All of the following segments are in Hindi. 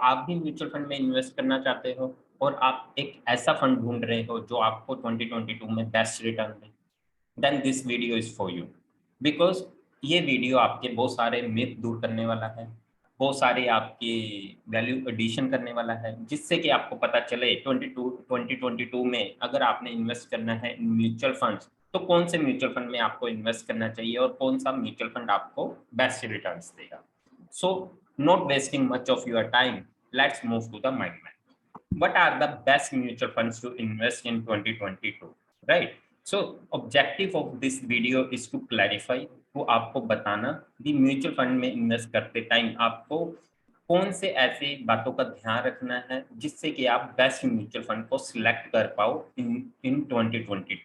आप भी म्यूचुअल फंड में इन्वेस्ट करना चाहते हो और आप एक ऐसा फंड ढूंढ रहे हो जो आपको 2022 में बेस्ट रिटर्न दे, then this video is for you. Because ये वीडियो आपके बहुत सारे मिथ दूर करने वाला है, बहुत सारे आपकी वैल्यू एडिशन करने वाला है, जिससे कि आपको पता चले 2022 में अगर आपने इन्वेस्ट करना है इन म्यूचुअल फंड्स तो कौन से म्यूचुअल फंड में आपको इन्वेस्ट करना चाहिए और कौन सा म्यूचुअल फंड आपको बेस्ट रिटर्न्स देगा। So not wasting much of your time, let's move to the mind map. What are the best mutual funds to invest in 2022? Right. So objective of this video is to clarify, तो आपको बताना कि म्यूचुअल फंड में इन्वेस्ट करते टाइम आपको कौन से ऐसे बातों का ध्यान रखना है जिससे कि आप बेस्ट म्यूचुअल फंड को सिलेक्ट कर पाओ in 2022।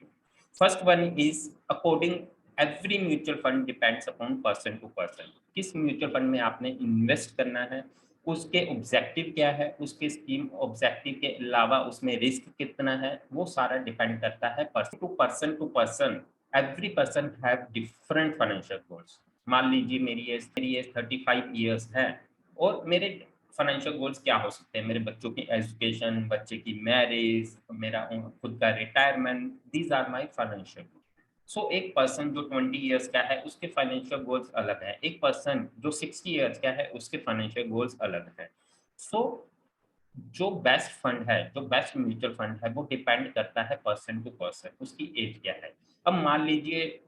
First one is according every mutual fund depends upon person to person. किस म्यूचुअल फंड में आपने इन्वेस्ट करना है, उसके ऑब्जेक्टिव क्या है, उसके स्कीम ऑब्जेक्टिव के अलावा उसमें रिस्क कितना है, वो सारा डिपेंड करता है person to person to person. Every person have different financial goals. मान लीजिए मेरी एज 35 ईयर्स है और मेरे फाइनेंशियल गोल्स क्या हो सकते हैं, मेरे बच्चों की एजुकेशन, बच्चे की मैरिज, मेरा खुद का retirement, these are my financial. So एक पर्सन जो 20 इयर्स का है उसके फाइनेंशियल गोल्स अलग है, एक पर्सन जो 60 इयर्स का है उसके फाइनेंशियल गोल्स अलग है। सो जो बेस्ट फंड है, जो बेस्ट म्यूचुअल फंड है, वो डिपेंड करता है पर्सन टू पर्सन, उसकी एज क्या है। अब मान लीजिए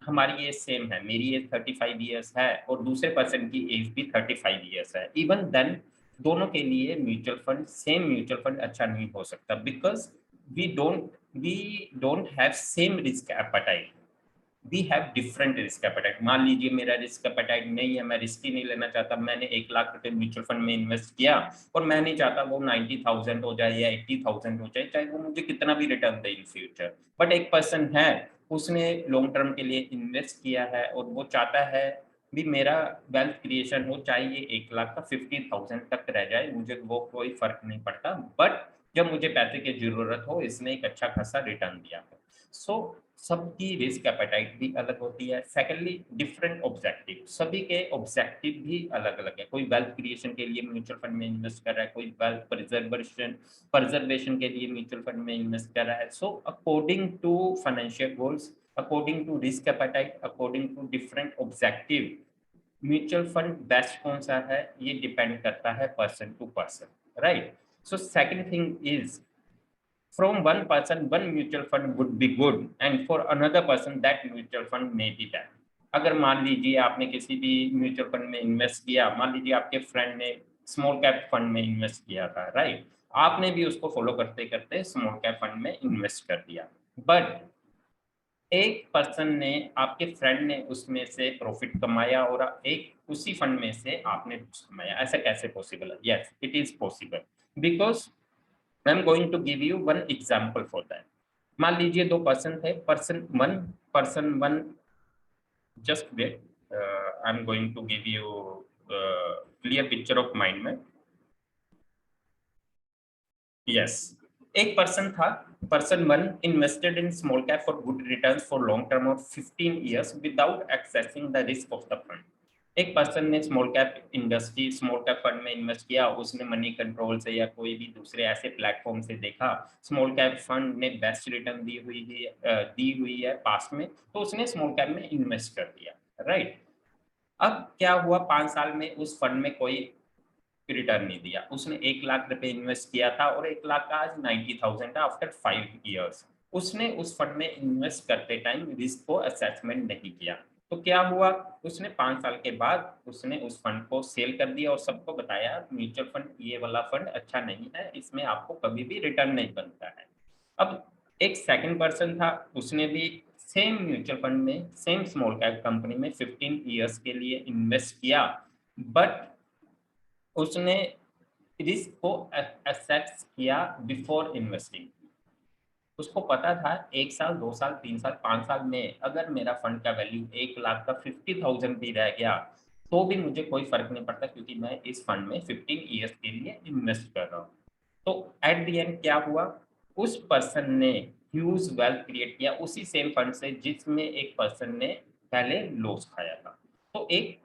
हमारी एज सेम है, मेरी एज 35 इयर्स है और दूसरे पर्सन की एज भी 35 इयर्स है, इवन देन दोनों के लिए mutual fund, same mutual fund अच्छा नहीं हो सकता, because we don't we don't have same risk appetite, we have different risk appetite. मान लीजिए मेरा रिस्क एपेटाइट नहीं है, मैं रिस्क ही नहीं लेना चाहता, मैंने 1 लाख रुपए म्यूचुअल फंड में इन्वेस्ट किया और मैं नहीं चाहता वो 90,000 हो जाए या 80,000 हो जाए, चाहे वो मुझे कितना भी return they in future. But एक पर्सन है, उसने लॉन्ग टर्म के लिए इन्वेस्ट किया है और वो चाहता है भी मेरा वेल्थ क्रिएशन हो, चाहे ये 1 लाख का 50,000 तक रह जाए, मुझे वो कोई फर्क नहीं पड़ता, बट जब मुझे पैसे की जरूरत हो इसने एक अच्छा खासा रिटर्न दिया है। सो सबकी रिस्क एपेटाइट भी अलग होती है। सेकेंडली डिफरेंट ऑब्जेक्टिव, सभी के ऑब्जेक्टिव भी अलग अलग है। कोई वेल्थ क्रिएशन के लिए म्यूचुअल फंड में इन्वेस्ट कर रहा है, कोई वेल्थ प्रिजर्वेशन के लिए म्यूचुअल फंड में इन्वेस्ट कर रहा है। So according to financial goals, according to risk appetite, according to different objective, mutual fund best कौन सा है ये डिपेंड करता है person to person, right. So second thing is, from one person one mutual fund would be good and for another person that mutual fund may be bad। अगर मान लीजिए आपने किसी भी म्यूचुअल फंड में इन्वेस्ट किया, मान लीजिए आपके फ्रेंड ने स्मॉल कैप फंड में इन्वेस्ट किया था, राइट, आपने भी उसको फॉलो करते करते स्मॉल कैप फंड में इन्वेस्ट कर दिया, बट एक पर्सन ने, आपके फ्रेंड ने उसमें से प्रॉफिट कमाया और एक उसी फंड में से आपने कमाया, ऐसा कैसे पॉसिबल है? Yes it is possible, because I am going to give you one example for that. मान लीजिए दो पर्सन थे, person one, just wait, I am going to give you clear picture of mind में। यस, एक पर्सन था, person one invested in small cap for good returns for long term of 15 years without accessing the risk of the fund. एक पर्सन ने small cap industry, small cap fund में इन्वेस्ट किया, उसने मनी कंट्रोल से या कोई भी दूसरे ऐसे प्लेटफॉर्म से देखा स्मॉल कैप फंड ने बेस्ट रिटर्न दी हुई है पास्ट में, तो उसने स्मॉल कैप में इन्वेस्ट कर दिया, राइट। अब क्या हुआ, 5 साल में उस फंड में कोई रिटर्न नहीं दिया, उसने 1 लाख रुपए इन्वेस्ट किया था और 1 लाख का आज 90,000 का आफ्टर 5 इयर्स। उसने उस फंड में इन्वेस्ट करते टाइम रिस्क को असेसमेंट नहीं किया, तो क्या हुआ, उसने 5 साल के बाद उसने उस फंड को सेल कर दिया और सबको बताया म्यूचुअल फंड ये वाला फंड अच्छा नहीं है, इसमें आपको कभी भी रिटर्न नहीं बनता है। अब एक सेकंड पर्सन था, उसने भी सेम म्यूचुअल फंड में, सेम स्मॉल कैप कंपनी में 15 इयर्स के लिए इन्वेस्ट किया, बट उसने रिस्क को असेस किया बिफोर इन्वेस्टिंग। उसको पता था 1 साल, 2 साल, 3 साल, 5 साल में अगर मेरा फंड का वैल्यू 1 लाख का 50,000 भी रह गया तो भी मुझे कोई फर्क नहीं पड़ता, क्योंकि मैं इस फंड में 15 ईयर्स के लिए इन्वेस्ट कर रहा हूँ। तो एट द एंड क्या हुआ, उस पर्सन ने ह्यूज वेल्थ क्रिएट किया उसी सेम फंड से जिसमें एक पर्सन ने पहले लॉस खाया था। तो एक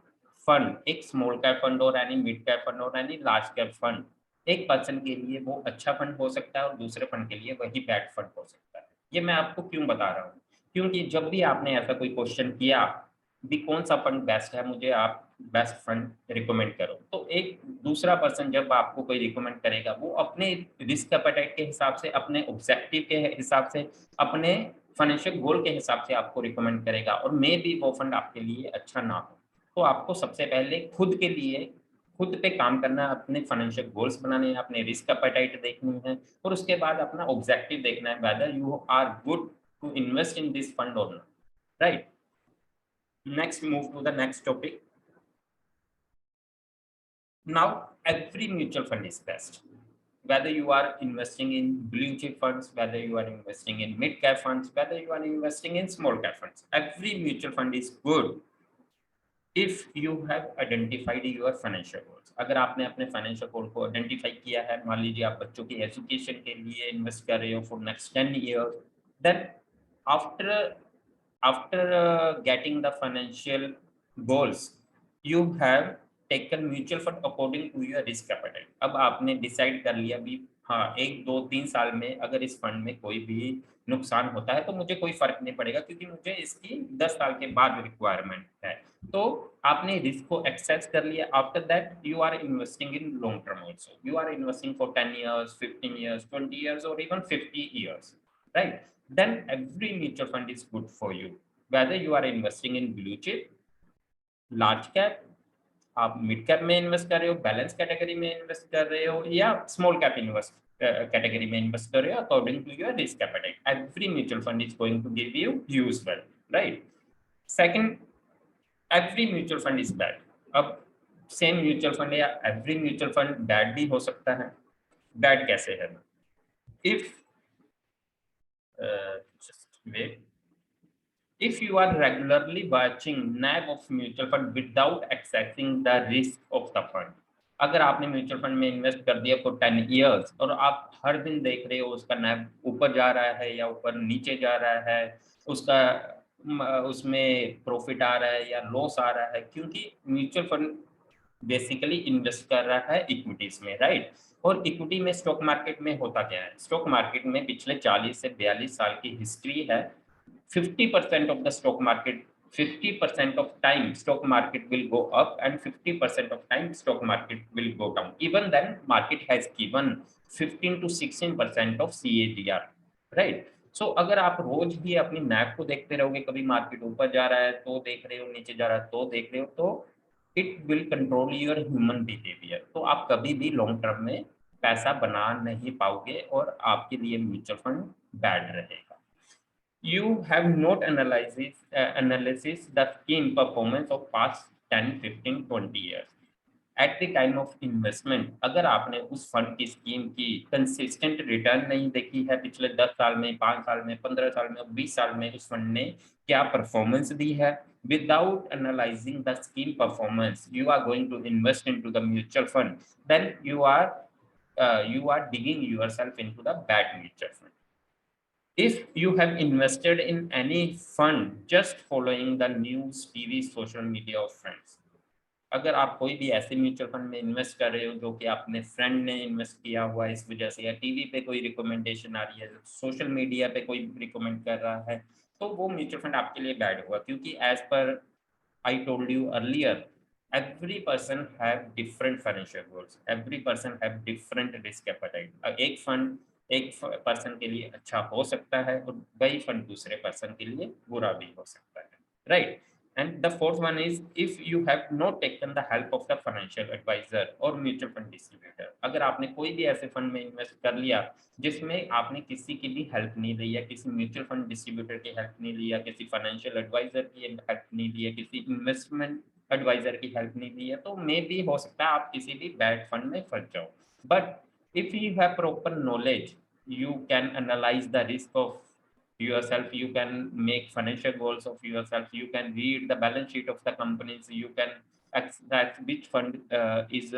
फंड, एक स्मॉल कैप फंड और एनी मिड कैप फंड और एनी लार्ज कैप फंड, एक पर्सन के लिए वो अच्छा फंड हो सकता है और दूसरे फंड के लिए वही बैड फंड हो सकता है। ये मैं आपको क्यों बता रहा हूँ, क्योंकि जब भी आपने ऐसा कोई क्वेश्चन किया भी कौन सा फंड बेस्ट है, मुझे आप बेस्ट फंड रिकमेंड करो, तो एक दूसरा पर्सन जब आपको कोई रिकमेंड करेगा वो अपने रिस्क एपेटाइट के हिसाब से, अपने ऑब्जेक्टिव के हिसाब से, अपने फाइनेंशियल गोल के हिसाब से आपको रिकमेंड करेगा, और मे भी वो फंड आपके लिए अच्छा ना हो। तो आपको सबसे पहले खुद के लिए खुद पे काम करना, अपने फाइनेंशियल गोल्स बनाने हैं, अपने रिस्क एपेटाइट देखनी है, और उसके बाद अपना ऑब्जेक्टिव देखना है, whether you are good to invest in this fund और not, right. Next, move to the next topic. Now, every mutual fund is best. Whether you are investing in blue chip funds, whether you are investing in mid cap funds, whether you are investing in small cap funds, every mutual fund is good if you have identified your financial goals. अगर आपने अपने financial goal को identify किया है, मान लीजिए आप बच्चों की education के लिए invest कर रहे हो for next 10 years, then after getting the financial goals, you have taken mutual fund according to your risk appetite. अब आपने डिसाइड कर लिया भी, हाँ 1 2 3 साल में अगर इस फंड में कोई भी नुकसान होता है तो मुझे कोई फर्क नहीं पड़ेगा, क्योंकि मुझे इसकी 10 साल के बाद रिक्वायरमेंट है। तो आपने रिस्क को एक्सेस कर लिया। After that you are investing in long term also, you are investing for 10 years, 15 years, 20 years or even 50 years, right? Then every mutual fund is good for you, whether you are investing in blue chip, large cap, आप मिड कैप में इन्वेस्ट कर रहे हो, बैलेंस कैटेगरी में इन्वेस्ट कर रहे हो, या स्मॉल कैप इन्वेस्ट कैटेगरी में इन्वेस्ट कर रहे हो, according to your risk appetite, every mutual fund is going to give you huge well, right. Second, every mutual fund is bad. अब सेम म्यूचुअल फंड या एवरी म्यूचुअल फंड बैड भी हो सकता है। बैड कैसे है? If just wait, if you are regularly watching NAV of mutual fund without accessing the risk of the fund, अगर आपने म्यूचुअल फंड में इन्वेस्ट कर दिया फॉर 10 years और आप हर दिन देख रहे हो उसका NAV ऊपर जा रहा है या ऊपर नीचे जा रहा है, उसका उसमें प्रॉफिट आ रहा है या लॉस आ रहा है, क्योंकि म्यूचुअल फंड बेसिकली इन्वेस्ट कर रहा है इक्विटीज में, राइट। और इक्विटी में स्टॉक मार्केट में होता क्या है, स्टॉक मार्केट में पिछले 40 से 42 साल की हिस्ट्री है। 50% of the stock market, 50% of time stock market will go up and 50% of time stock market will go down. Even then market has given 15 to 16% of CAGR, right? So अगर आप रोज ही अपनी नैप को देखते रहोगे, कभी मार्केट ऊपर जा रहा है तो देख रहे हो, नीचे जा रहा है तो देख रहे हो, तो it will control your human behaviour. तो आप कभी भी लॉन्ग टर्म में पैसा बना नहीं पाओगे और आपके लिए म्यूचुअल फंड बैड रहेगा। You have not analysis the scheme performance of past 10, 15, 20 years. At the time of investment, अगर आपने उस फंड की स्कीम की कंसिस्टेंट रिटर्न नहीं देखी है, पिछले 10 साल में, 5 साल में, 15 साल में, 20 साल में उस फंड ने क्या परफॉर्मेंस दी है, without analyzing the scheme performance, you are going to invest into the mutual fund, then you are digging yourself into the bad mutual fund. If you have invested in any fund just following the news, TV, social media of friends, अगर आप कोई भी ऐसे म्यूचुअल फंड में इन्वेस्ट कर रहे हो जो कि आपने फ्रेंड ने इन्वेस्ट किया हुआ है इस वजह से, या टीवी पे कोई रिकमेंडेशन आ रही है, सोशल मीडिया पे कोई रिकमेंड कर रहा है, तो वो म्यूचुअल फंड आपके लिए बैड हुआ, क्योंकि as per I told you earlier, every person have different financial goals, every person have different risk appetite। एक फंड एक पर्सन के लिए अच्छा हो सकता है और वही फंड दूसरे पर्सन के लिए बुरा भी हो सकता है, right. And the fourth one is, if you have not taken the help of the financial adviser और म्यूचुअल फंड डिस्ट्रीब्यूटर, अगर आपने कोई भी ऐसे फंड में इन्वेस्ट कर लिया जिसमें आपने किसी की भी हेल्प नहीं ली है, किसी म्यूचुअल फंड डिस्ट्रीब्यूटर की हेल्प नहीं ली है, किसी फाइनेंशियल एडवाइजर की हेल्प नहीं ली है, किसी इन्वेस्टमेंट एडवाइजर की हेल्प नहीं ली है, तो मे भी हो सकता है आप किसी भी बैड फंड में फंस जाओ। But if you have proper knowledge, you can analyze the risk of yourself, you can make financial goals of yourself, you can read the balance sheet of the companies, you can access which fund is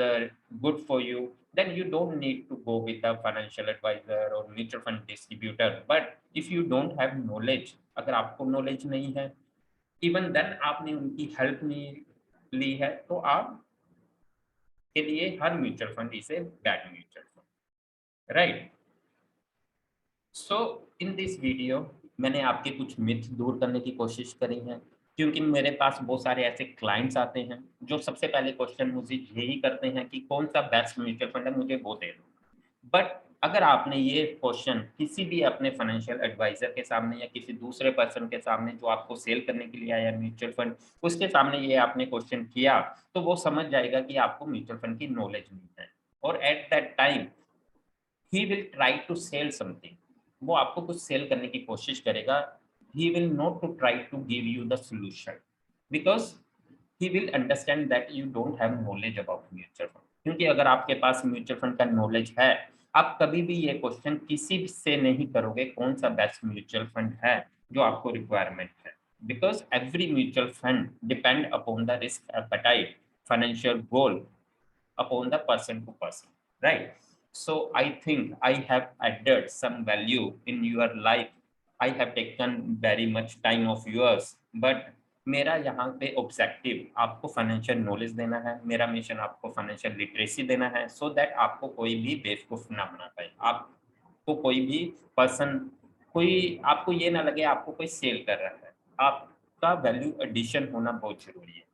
good for you, then you don't need to go with a financial advisor or mutual fund distributor। but if you don't have knowledge, अगर आपको knowledge नहीं है, even then आपने उनकी हेल्प नहीं ली है तो आप के लिए हर mutual fund is a bad mutual fund, right. So in this video मैंने आपके कुछ मिथ दूर करने की कोशिश करी है, क्योंकि मेरे पास बहुत सारे ऐसे क्लाइंट्स आते हैं जो सबसे पहले क्वेश्चन मुझे यही करते हैं कि कौन सा बेस्ट म्यूचुअल फंड है, मुझे वो दे दो। बट अगर आपने ये क्वेश्चन किसी भी अपने फाइनेंशियल एडवाइजर के सामने या किसी दूसरे पर्सन के सामने जो आपको सेल करने के लिए आया म्यूचुअल फंड, उसके सामने ये आपने क्वेश्चन किया, तो वो समझ जाएगा कि आपको म्यूचुअल फंड की नॉलेज नहीं है। और at that time he will try to sell something, वो आपको कुछ सेल करने की कोशिश करेगा। He will not to try to give you the solution, because he will understand that you don't have knowledge about mutual fund. क्योंकि अगर आपके पास म्यूचुअल फंड का नॉलेज है, आप कभी भी ये क्वेश्चन किसी से नहीं करोगे कौन सा बेस्ट म्यूचुअल फंड है जो आपको रिक्वायरमेंट है, because every mutual fund depend upon the risk appetite, financial goal, upon the person to person, right? So I think I have added some value in your life. I have taken very much time of yours, but मेरा यहाँ पे ऑब्जेक्टिव आपको फाइनेंशियल नॉलेज देना है, मेरा मिशन आपको फाइनेंशियल लिटरेसी देना है, सो दैट आपको कोई भी बेवकूफ ना बना पाए, आपको कोई भी पर्सन, कोई आपको ये ना लगे आपको कोई सेल कर रहा है, आपका वैल्यू एडिशन होना बहुत जरूरी है।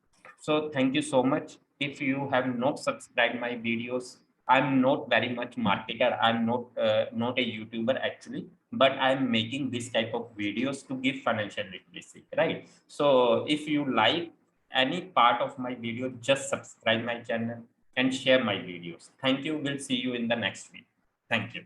So thank you so much. If you have not subscribed my videos, I'm not very much marketer. I'm not a YouTuber actually, but I'm making this type of videos to give financial literacy, right? So if you like any part of my video, just subscribe my channel and share my videos. Thank you. We'll see you in the next video. Thank you.